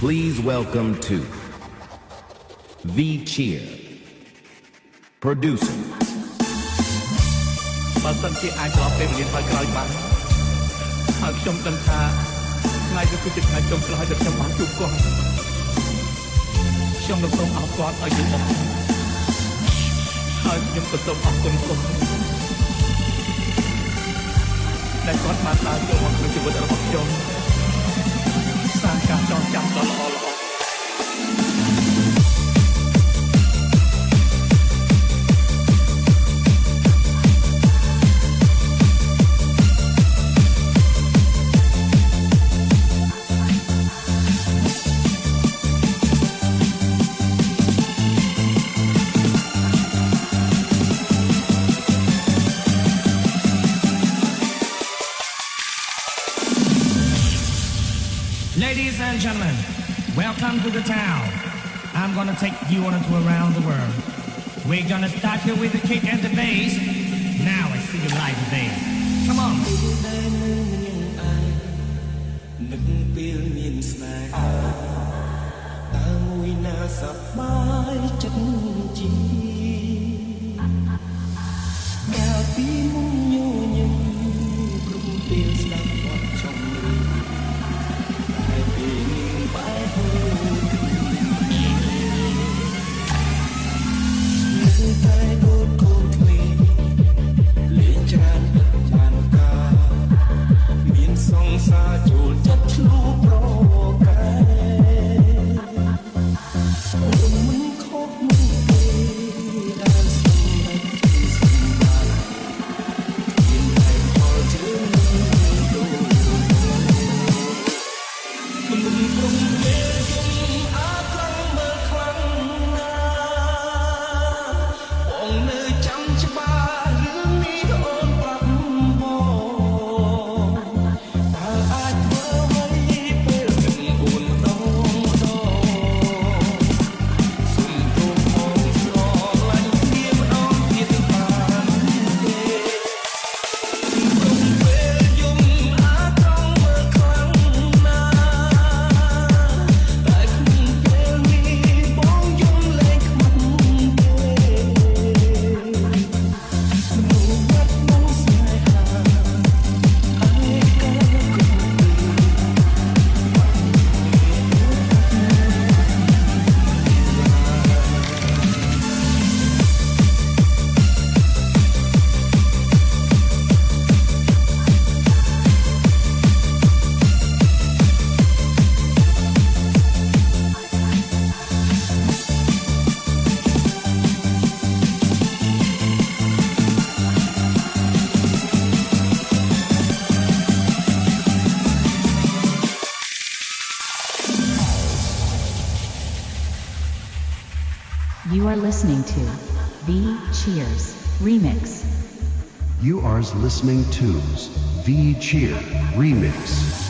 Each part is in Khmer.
Please welcome to V Cheer Producer បើសិនជាអាចត្រឡប់ពេលវេលាថ្មីក្រោយបានហើយខ្ញុំដឹងថាថ្ងៃនេះគឺជាថ្ងៃចុងក្រោយដែលខ្ញុំបានជួបគាត់ខ្ញុំនឹងសូមអរគុណឲ្យយូរអស់ហើយខ្ញុំក៏សូមអរគុណគាត់ដែលគាត់បានដើរចូលមកក្នុងជីវិតរបស់ខ្ញុំសាងការចងចាំដ៏ល្អល្អLadies and gentlemen, welcome to the town. I'm gonna take you on a tour around the world. We're gonna start here with the kick and the bass. Now I see you live the bass. Come on. នឹកពេលមានស្នេហាតើមួយណាសប្បាយចិត្តជាកាលពីមុនញញឹមគ្រប់ពេលស្ដាប់បទចម្រៀងតែពេលនេះបែរហូរនៅតែដូចកូនក្មេងលេងច្រើនបានការមានសង្សារចូលចិត្តឆ្លូប្រកែមិនខុសមិនទេដែលសម្រេចទីសម្បានមានតែផលជឿនដូចមិនព្រមពេលខ្ញុំអាក្រង់មើលខ្លាំងណាបងនៅចាំច្បាស់រឿងនេះអូនប្រាប់បងតើអាចធ្វើអ្វីពេលទាំង4ដងសុំព្រមមកស្រឡាញ់គ្នាម្ដងទៀតបានទេព្រមពេលយំអាក្រង់មើលខ្លាំងណាតែក្នុងពេលនេះបងយំលែងខ្មាស់ទេមកបាត់មកស្នេហាឯកាលគ្រប់ពេល You are listening to V Cheers Remix. You are listening to V Cheer Remix.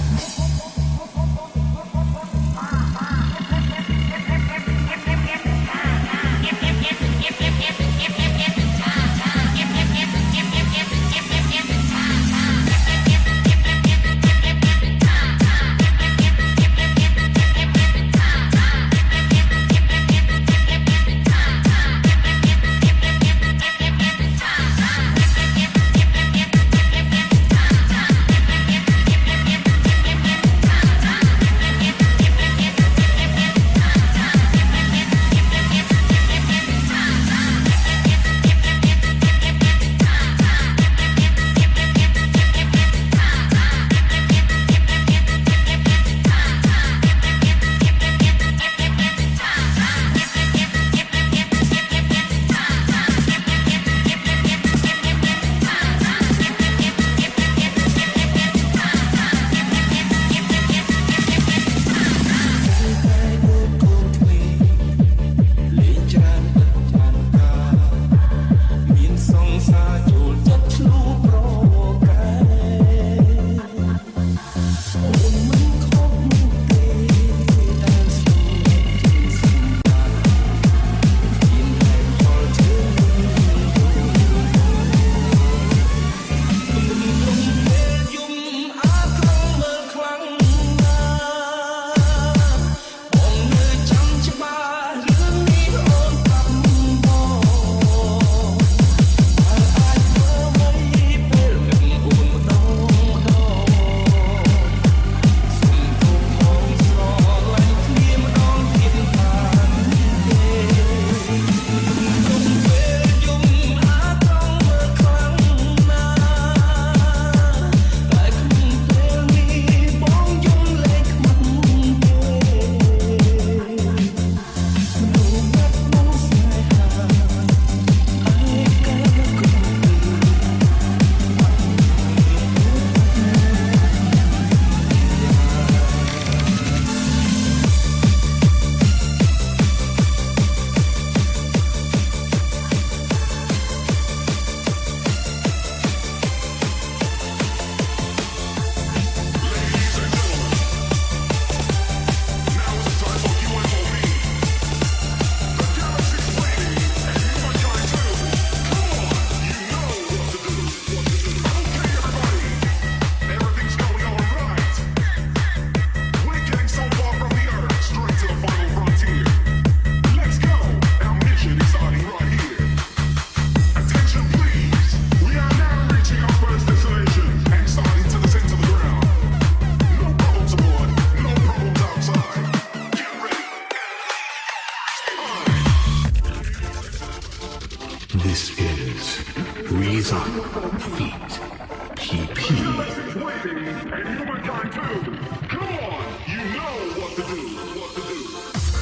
peak.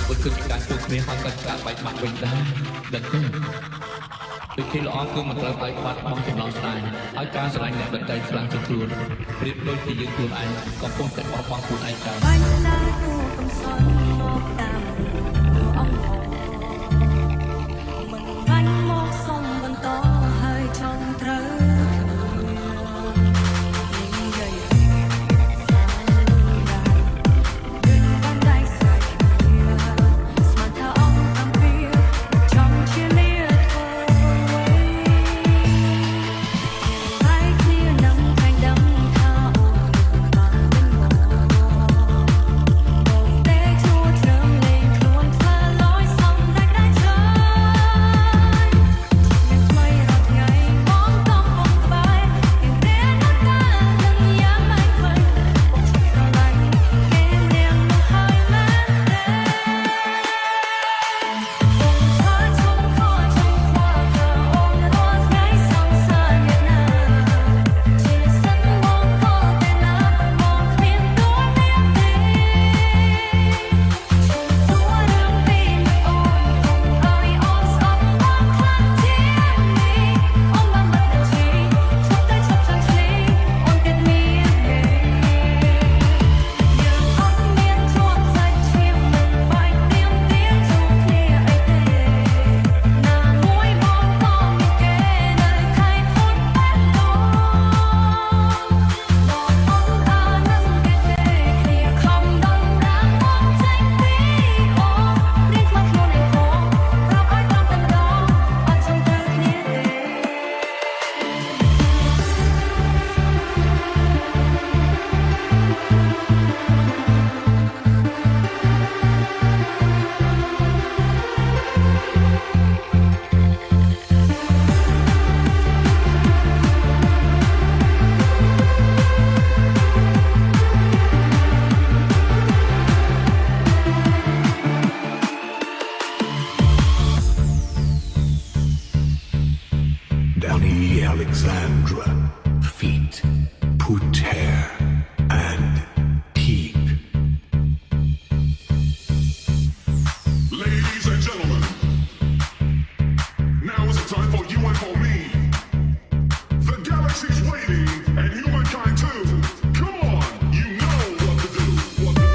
What could you guys do to me? How could you guys fight my way down? The thing. វិធីល្អគឺមិនត្រូវបែកបាត់បង់ចំណងស្នេហ៍ហើយការស្រឡាញ់អ្នកដទៃខ្លាំងជាងខ្លួនប្រៀបដូចជាយើងខ្លួនឯងកំពុងតែបោះបង់ខ្លួនឯងទៅ បាញ់ឡាយគួរកំសត់មកតាមអង្គហមិនបាញ់មកសុំបន្តហើយចង់ត្រូវគ្នានិយាយដឹងបានដៃស្រ័យគ្នាស្មានថាអង្គអំពីចង់ជាលាធ្វើហើយគ្នានឹងខាងដឹងថាអូនបានវិញមក តែជួត្រឹមលេងខ្លួនធ្វើលយសំដាច់ដាច់ឆ្លើយជាថ្មីរាល់ថ្ងៃបងកំពុងក្បែរទាំងរៀននៅតានឹងយ៉ាងម៉េចវិញបងជិះស្រឡាញ់គេរៀងមកហើយមែនទេបងឆើតឈុំខោឈុំខ្វល់ថាអូនរាល់ថ្ងៃសង្សារយ៉ាងណាជាសិនបងក៏តែណាបងគ្មានទូមានទេ សួររឿងពីអូនកុំឲ្យអូនស្អប់បងខ្លាំងជាងនេះអូនបានមិនដឹងជីឈប់តែឈប់ចង់ឆ្លីអូនគិតមានទេយើងអត់មានជួបសាច់ឈាមមិនបាច់ទៀមទាជួបគ្នាអីទេណាមួយបងក៏មានគេនៅខែខូចបែបនោះបងអូនអានឹងគេទេគ្នាខំដល់រាងបងចេញពីអូរៀងខ្មាស់ខ្លួនឯងផងប្រាប់ឲ្យតាមតែម្ដងអត់ចង់ទៅគ្នាទេ Downy Alexandra, feet, put hair, and peak. Ladies and gentlemen, now is the time for you and for me. The galaxy's waiting, and humankind too. Come on, you know what to do. What to do.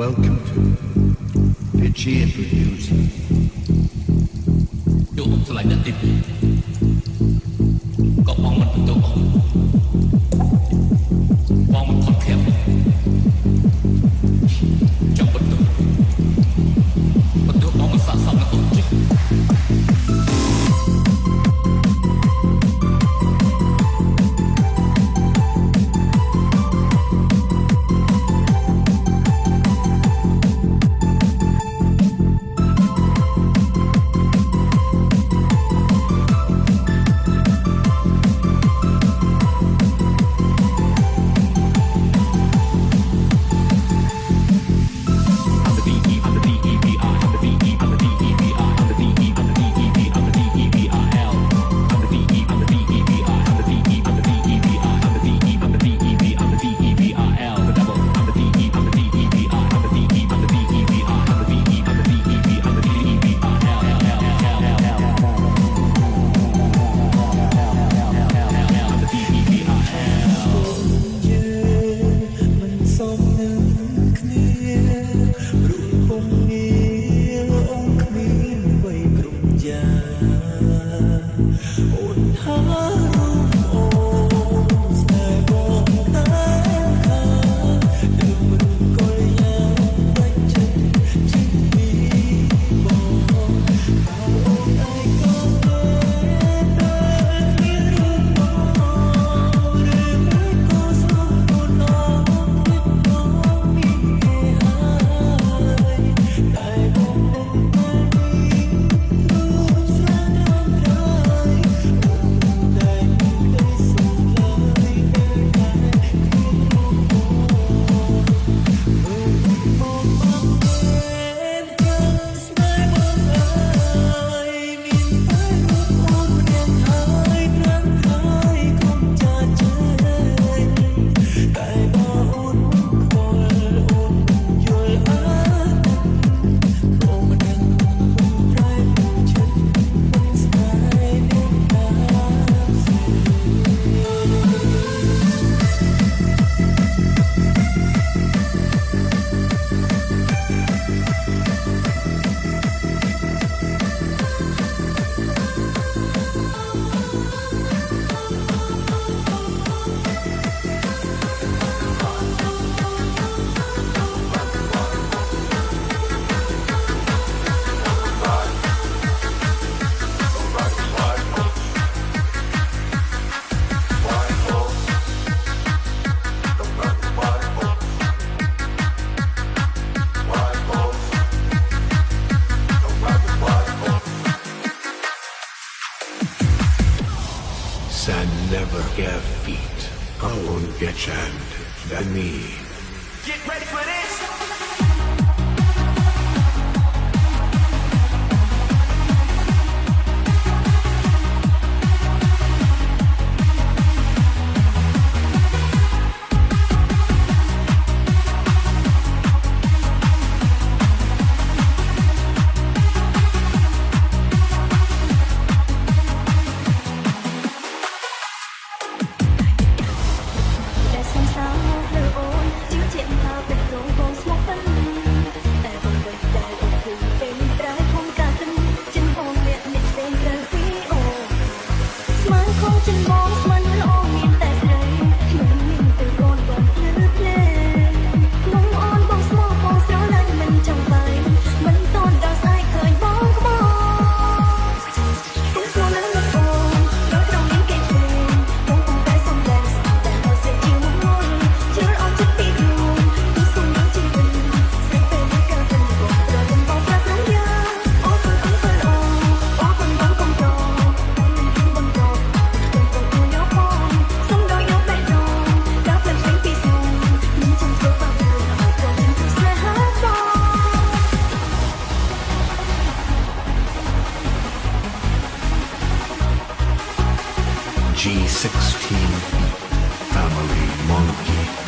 Welcome to Pitchy Introducing យកអ៊ំឆ្លាញ់អ្នកទី2ក៏បងមិនបន្ទោបងមិនខំខាំចាំបន្ទោបងមិនសាកសមនឹងអ៊ំជី and never get feet. I won't get and that me. Get ready for this. team, family, monkey.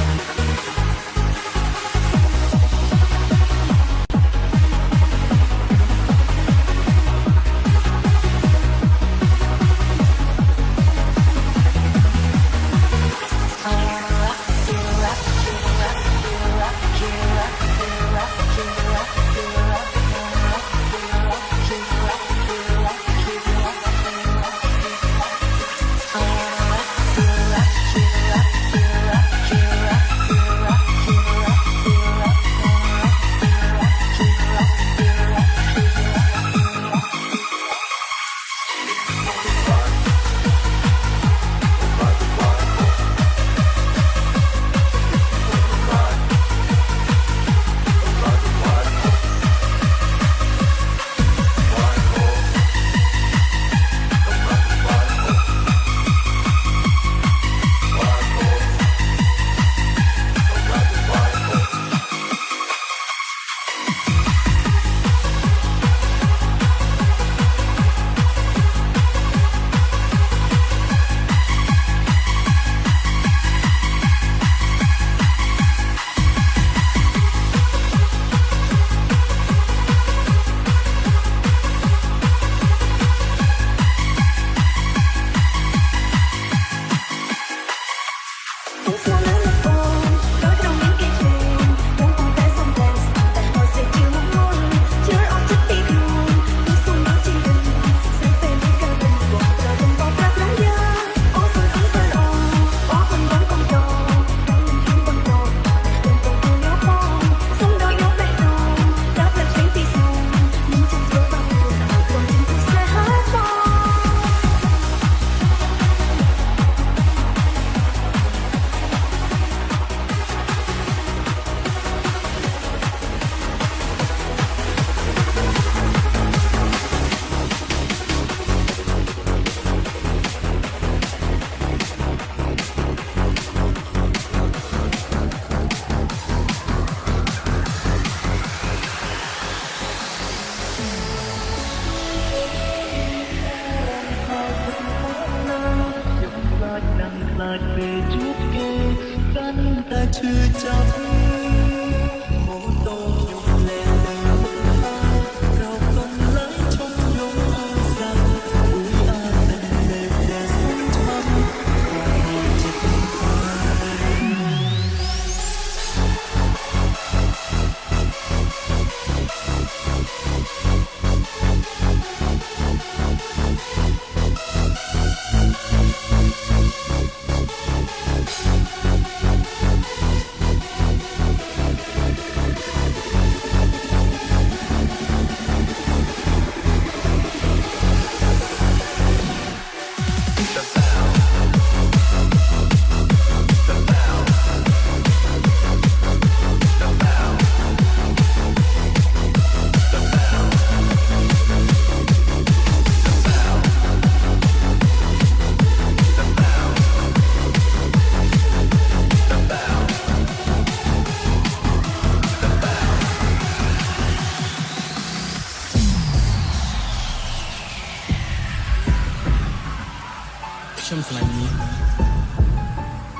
ខ្ញុំស្រឡាញ់នាង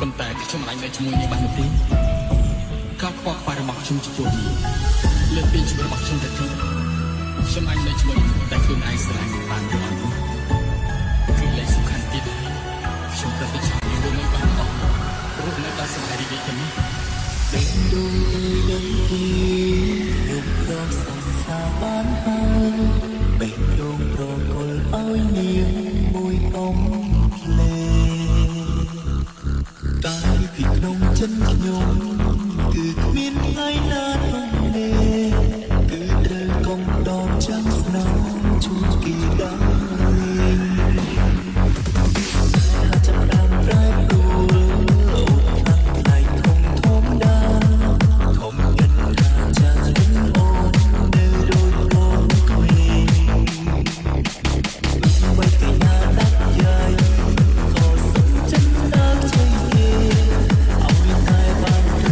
ប៉ុន្តែខ្ញុំមិនអាចនៅជាមួយនាងបានទេការខ្វល់ខ្វាយរបស់ខ្ញុំចំពោះនាងលើសពីជីវិតរបស់ខ្ញុំទៅទៀតខ្ញុំអាចនៅជាមួយតែខ្លួនឯងស្រឡាញ់បានទេគឺលេខសំខាន់ទៀតខ្ញុំត្រូវតែចង់នាងរួមបានអស់ព្រោះនៅតែសប្បាយរីករាយទៅនេះពេលដួងដឹងទីខ្ញុំព្រមសង្សារបានហើយបេះដូងប្រគល់ឲ្យនាងមួយអំតែពីក្នុងចិត្តខ្ញុំគឺគ្មានថ្ងៃណានោះទេគឺត្រូវកុំដកចាំស្នងជួបគីដាចាប់ដើមប្រែប្រួលអូនខ្លាំងថ្លៃធំធំដាខំកិនការចាស់អូននៅដូចអូនក្មេងមិនគេណាដាក់យាយក៏សុខចិត្តដល់ជ័យឲ្យតែបាន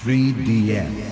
3DM.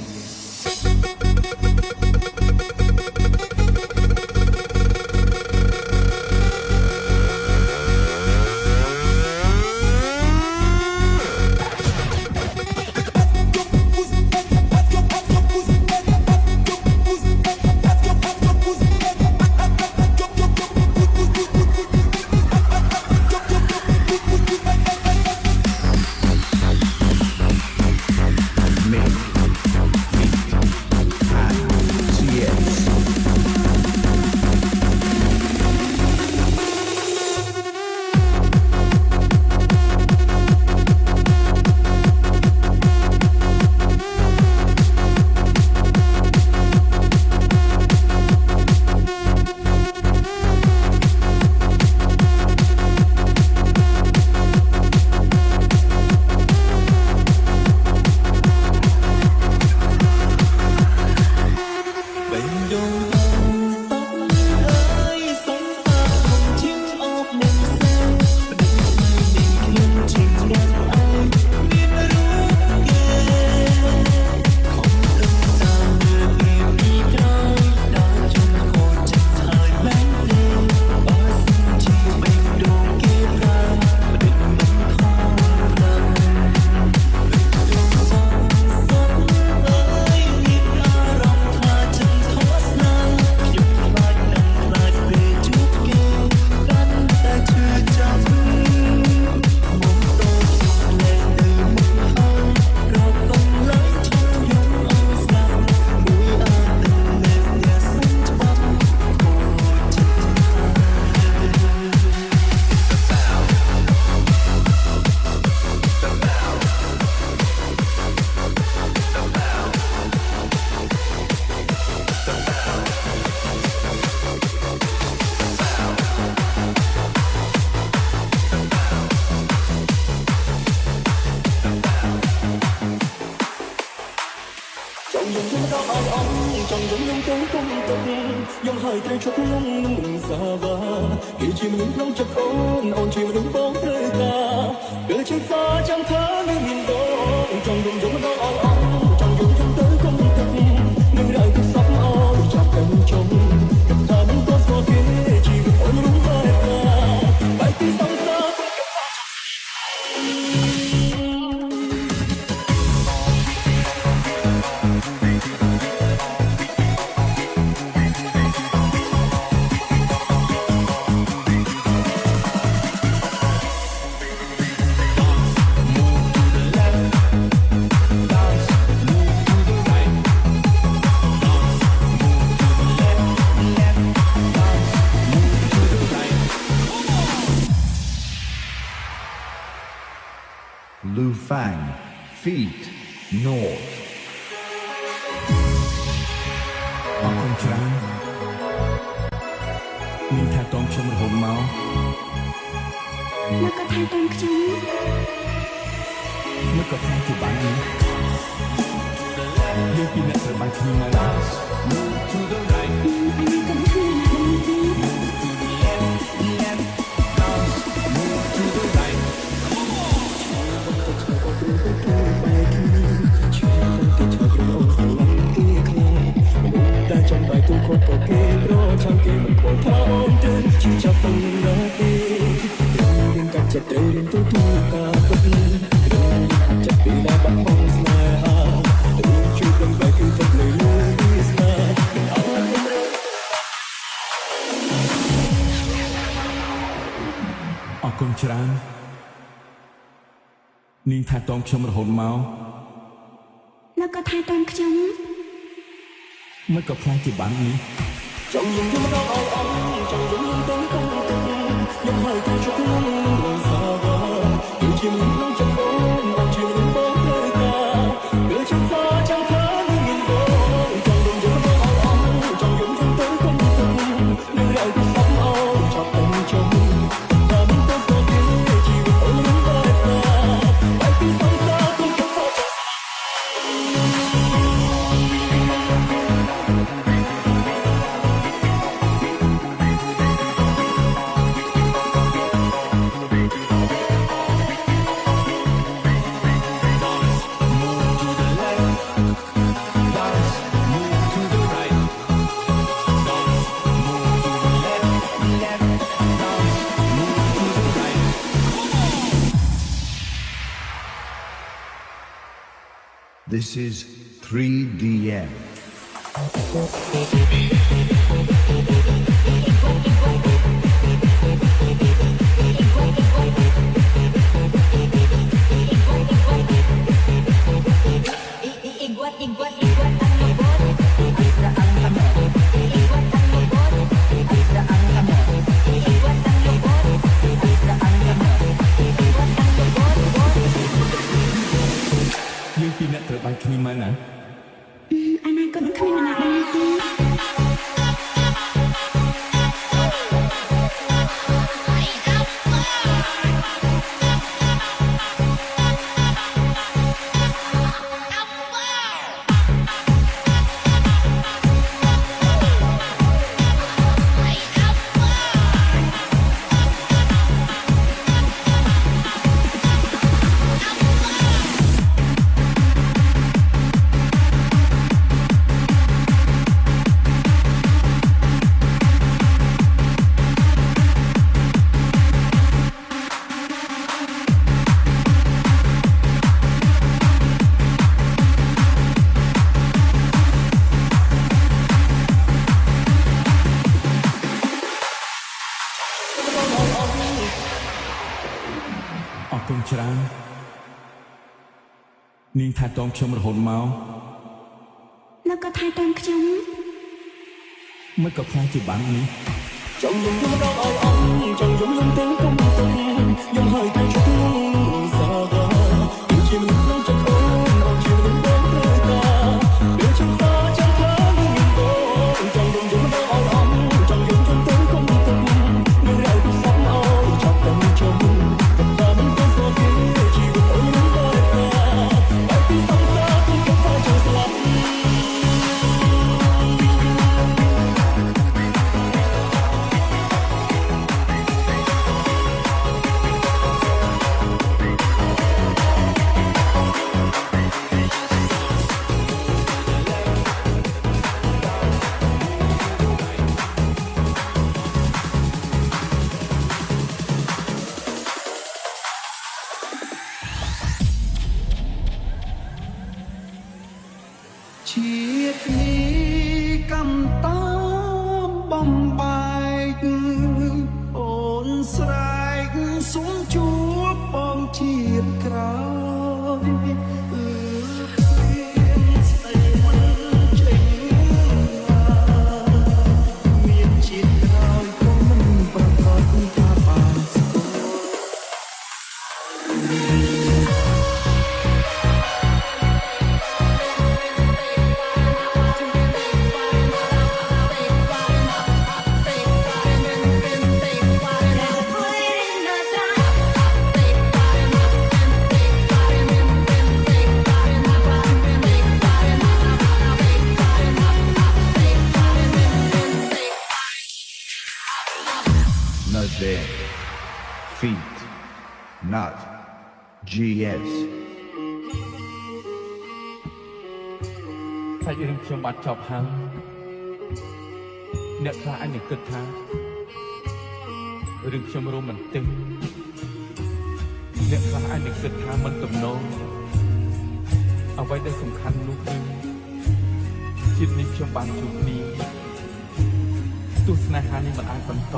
Lu Fang, feet north. អរគុណច្រើនមានថាតងខ្ញុំរហូតមក แล้วก็ทางตรงខ្ញុំ មិនក៏ខ្លាំងជាបាននេះយើងពីអ្នកត្រូវបានគ្នាមក Move to the right อันนี้ก็คือ Move to the right តែចំបាយទូខត់ក៏គេរកចាំគេមិនខត់ថាអូនទៅជឿចាប់ទៅណាទេរៀនកាត់ចិត្តទៅរៀនទៅទូការពិតចិត្តពីណាបាត់បង់ស្នេហារៀនជួយដល់បែកគឺទៅលើវាស្នេហ៍អត់មិនរើ អរគុណច្រើននាងថាតងខ្ញុំរហូតមក แล้วก็ทางตรงខ្ញុំ មិនក៏ខ្លាំងជាបាននេះ trong những thứ đau ong trong những tiếng không từng những hơi thở chúc mong người xa vời yêu chim những trong ôm ôm chim những bóng đời ta đưa chân xa trong thở những nghìn đôi trong những thứ đau ong trong những tiếng không từng những lời của sóng âu chọc tình trong và những tiếng gió tiếng chỉ vì ôi những đời ta bài tiếng sóng xa cũng chẳng sao chẳng This is 3DM.យើងពីរអ្នកត្រូវបានគ្នាមកណា អនាគតគ្មានអ្នកណាដឹងទេ អរគុណច្រើននាងថែទាំខ្ញុំរហូតមក แล้วก็ថែទាំខ្ញុំ មិនក៏ខ្លាចជាបាំងនេះ ចង់យំរកឲ្យអន់ចង់យំទាំងគុំទុំយំហើយតែជុំសាកាជាមនុស្សក្នុងចិត្តអូនអត់ជាមនុស្សក្នុងផ្លូវការពេលជិះសាចាំខ្លាំងមានបូនចង់យំរកឲ្យអន់ចង់យំទាំងគុំទុំនឹងរៅពិសោធន៍ឲ្យចាប់តែជុំកំតាមិនទៅស្គាល់គេជីវិតអូននឹងទៅតែពីសំសាគុំទៅចង់ស្លាប់ ជាតិនេះកម្មតាមបំបែកអូនស្រែកសុំជួបបងជាតិក្រោយស្ដីមិនចេញមានជាតិក្រោយក៏មិនប្រកបថាបានស្គាល់Not there. Feet. Not. GS. សាច់រឿងខ្ញុំបាត់ចប់ហើយអ្នកខ្លះអាចនឹងគិតថារឿងខ្ញុំរ៉ូមែនទិកអ្នកខ្លះអាចនឹងគិតថាមិនទំនងអ្វីដែលសំខាន់នោះគឺជាតិនេះខ្ញុំបានជួបគ្នាទស្សនៈហានេះមិនអាចបន្ត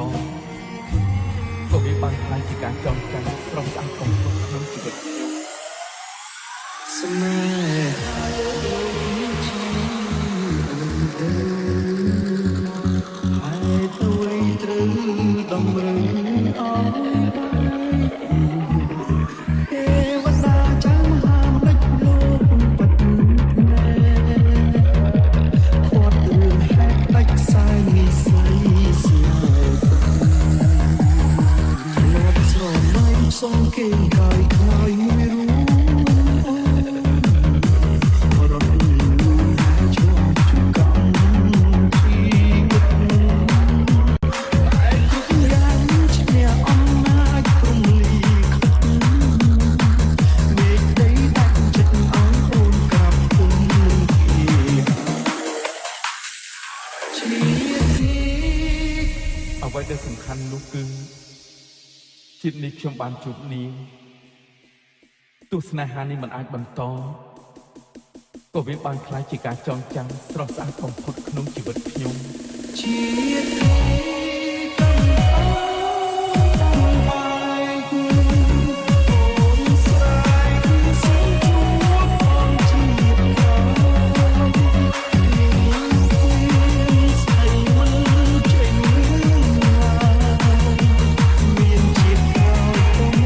ក៏វាបានខ្លាចជាការចងចាំស្រស់ស្អាតកំពុងក្នុងជីវិតខ្ញុំ ស្នេហាហើយទៅត្រូវតម្រឹងអស់ទេវតាចាំមហាម្ដេចលោកពិតណែគាត់រឿងហេតុដាច់ខ្សែនិស័យស្នេហ៍លោកស្រមៃផ្សងគេកាយខ្លាយមួយរូប អ្វីដែលសំខាន់នោះគឺជាតិនេះខ្ញុំបានជួបនាងទស្សនៈហានេះមិនអាចបន្ត ក៏វាបានខ្លាចជាការចងចាំស្រស់ស្អាតបំផុតក្នុងជីវិតខ្ញុំ ជាតិនេះកំតាំងបាយអូនស្រែកសូមជួបបងជាតិក្រោយស្អីមិនចេញមានជាតិក្រោយគុំ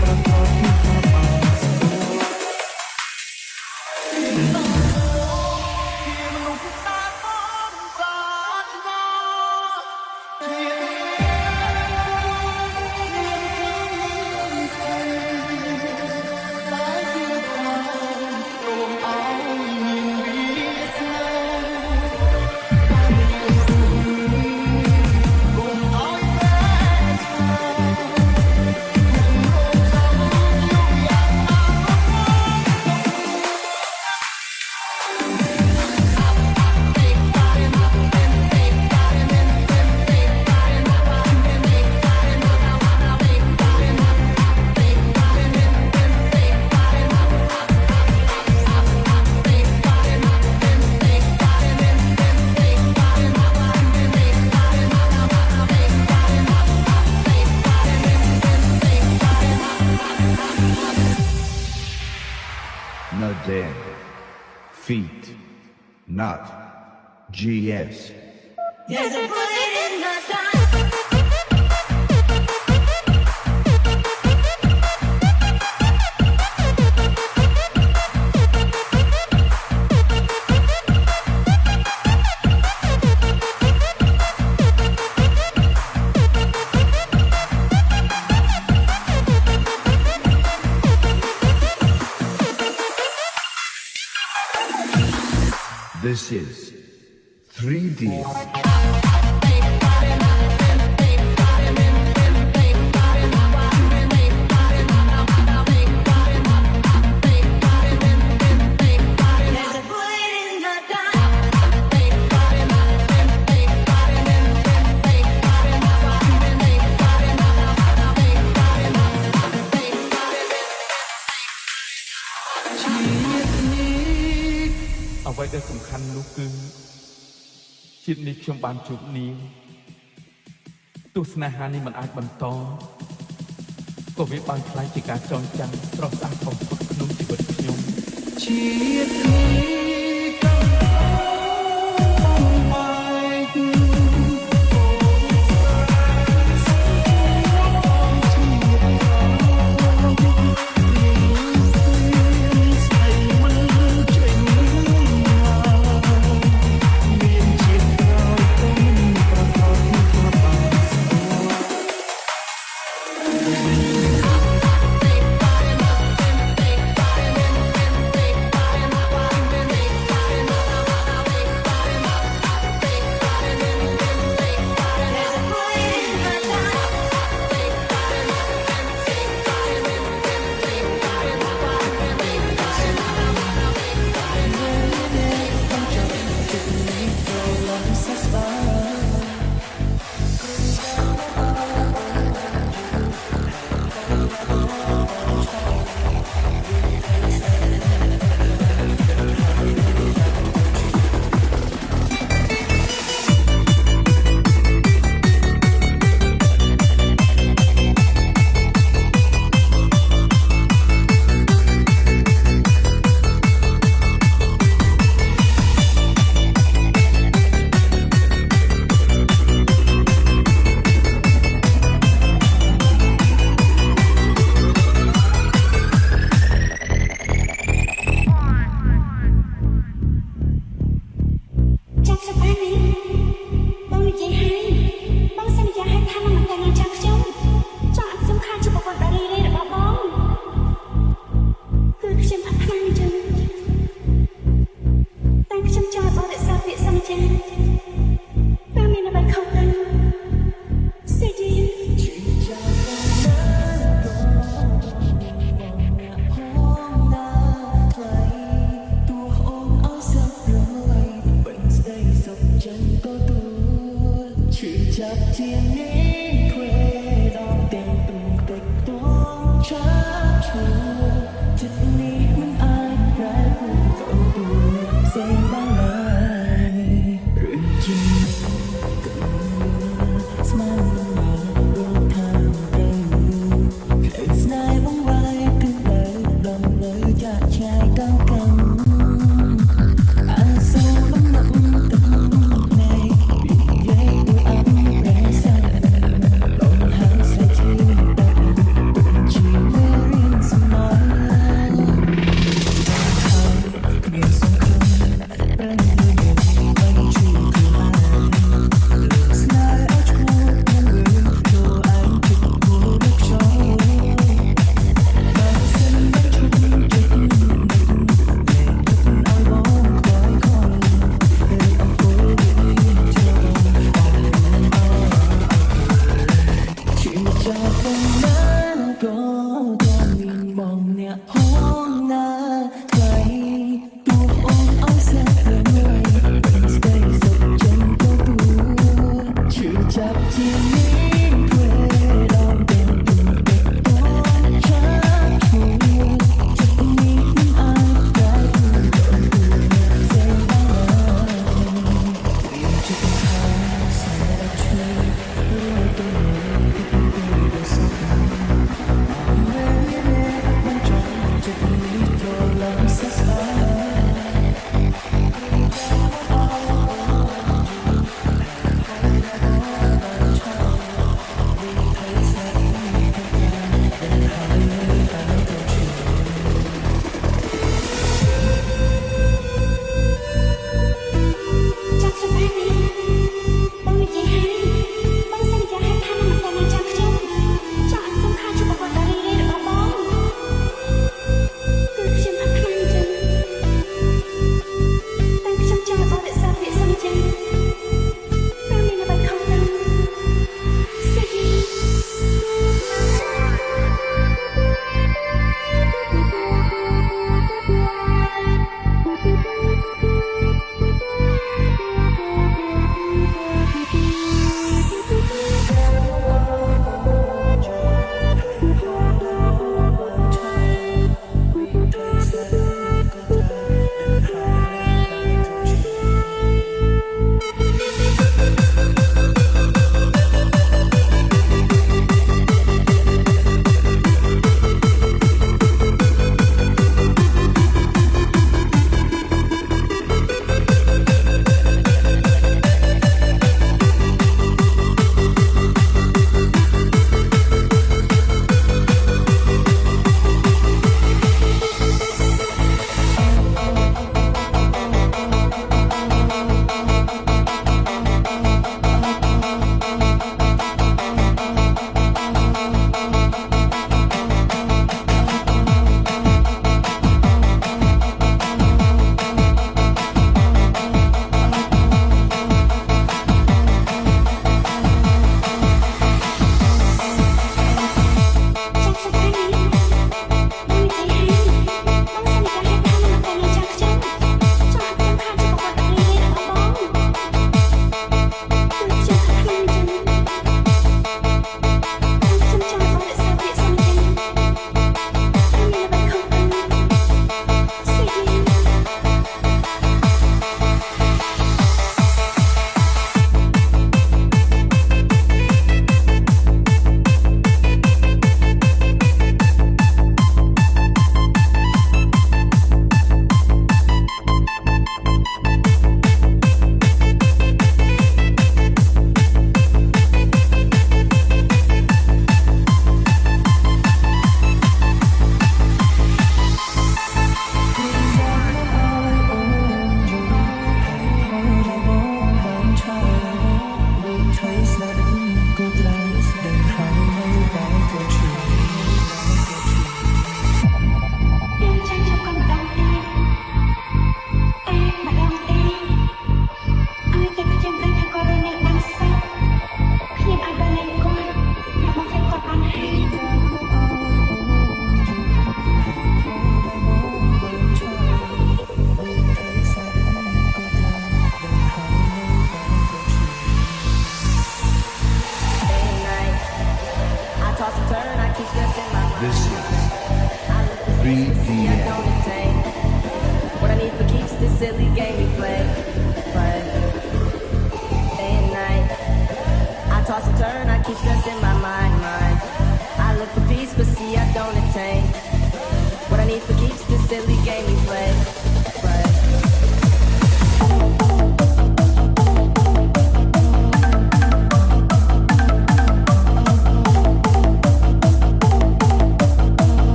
ប្រកបពីថាបានស្គាល់Nadine. Feet, not GS. There's a bullet in the gun. This is 3D. There's a bullet in the gun.ជាតិនេះ អ្វីដែលសំខាន់នោះគឺជាតិនេះខ្ញុំបានជួបនាងទស្សនាហានេះមិនអាចបន្តក៏វាបានខ្លាចជាការចងចាំស្រស់ស្អាតបំផុតក្នុងជីវិតខ្ញុំ ជាតិនេះកំតាំងបាយអូនស្រែកសូមជួបបងជាតិក្រោយស្អីមិនចេញមានជាតិក្រោយគុំប្រកបពីថាបានស្គាល់ ចិត្តនេះមិនអាចប្រែប្រួលទៅ Hãy subscribe cho kênh Ghiền Mì Gõ để không bỏ lỡ keep stressing my mind. I look for peace, but see I don't attain. What I need for keeps this silly game we play.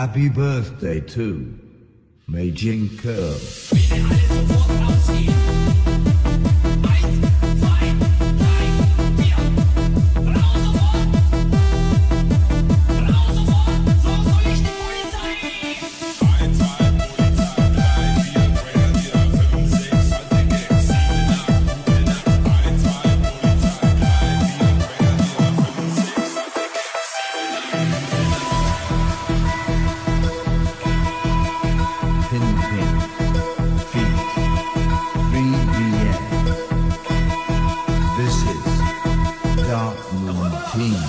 Happy birthday to Mei Jing Curl. Pin Pin Feet 3DN. This is Dark Moon Team.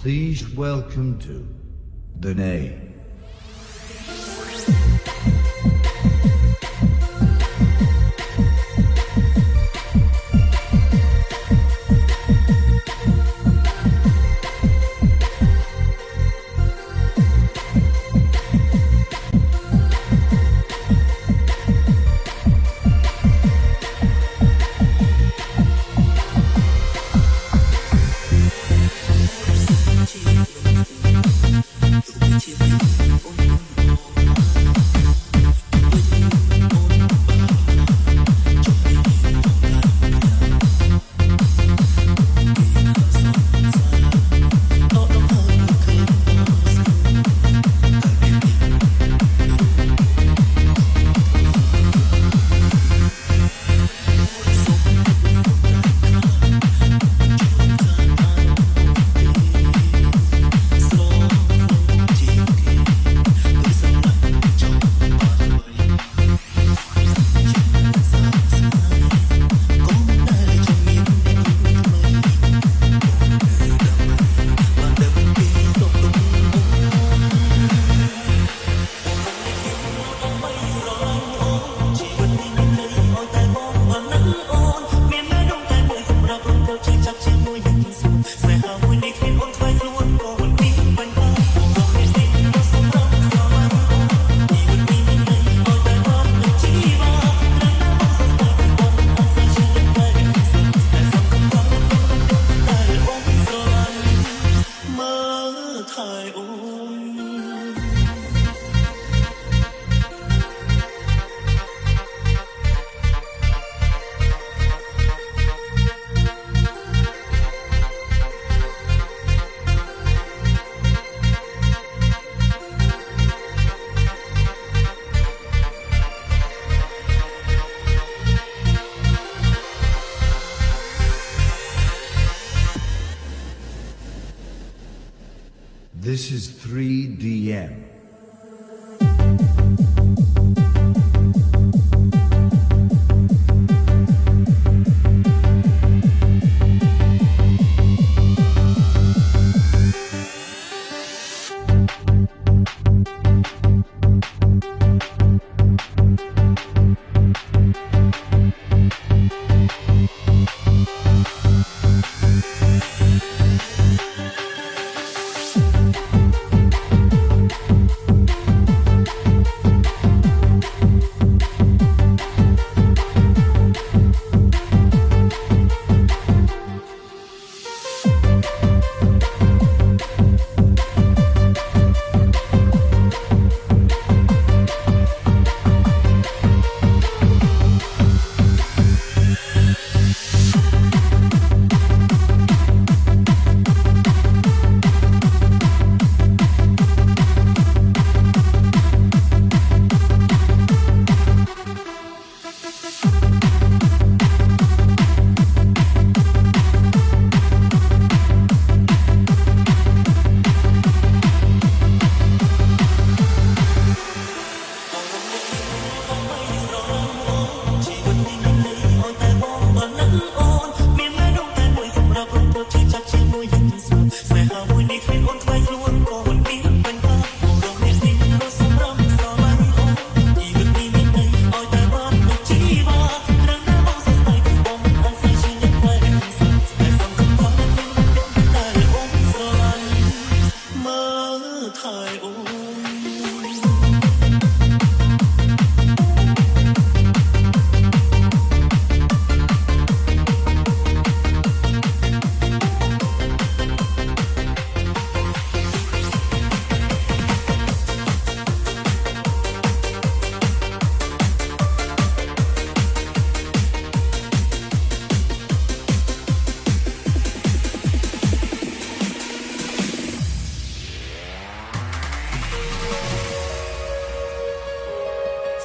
Please welcome to the Nay. This is 3DM.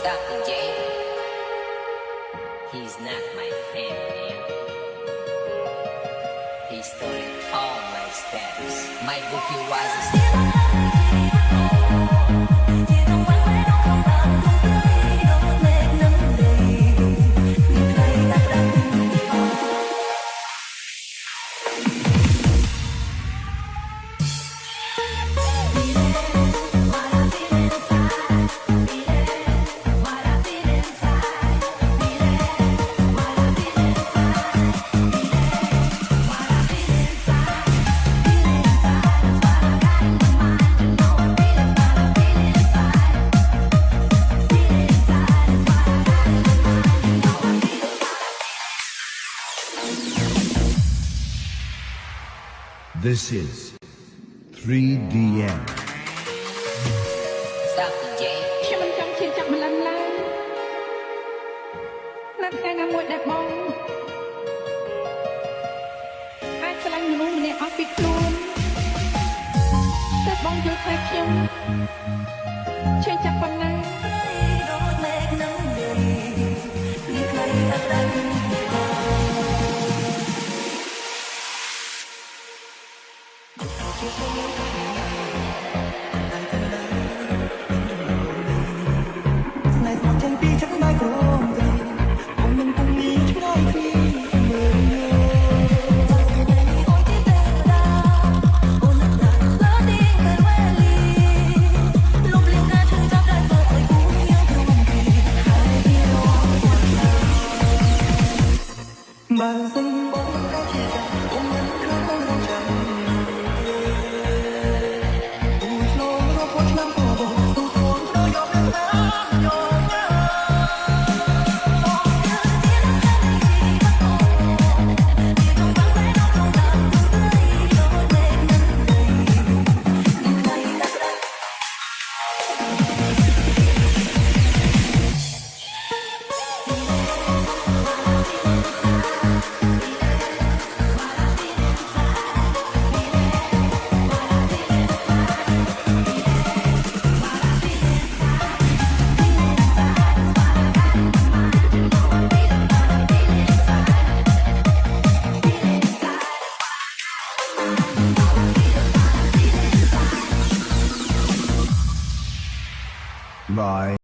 Stop the game. He's not my fan, man. He stole all my steps. My bookie was a This is 3DM. Stop the game. ខ្ញុំមិនចង់ឈានចាប់ម្លឹងឡើយនៅថ្ងៃណាមួយដែលបងអាចឆ្លាញ់មនុស្សម្នាក់អស់ពីខ្លួនតែបងយល់ថាខ្ញុំឈានចាប់ប៉ុណ្ណា បើសិនបងរកជាចាំខ្ញុំមិនខំរងចាំ Bye.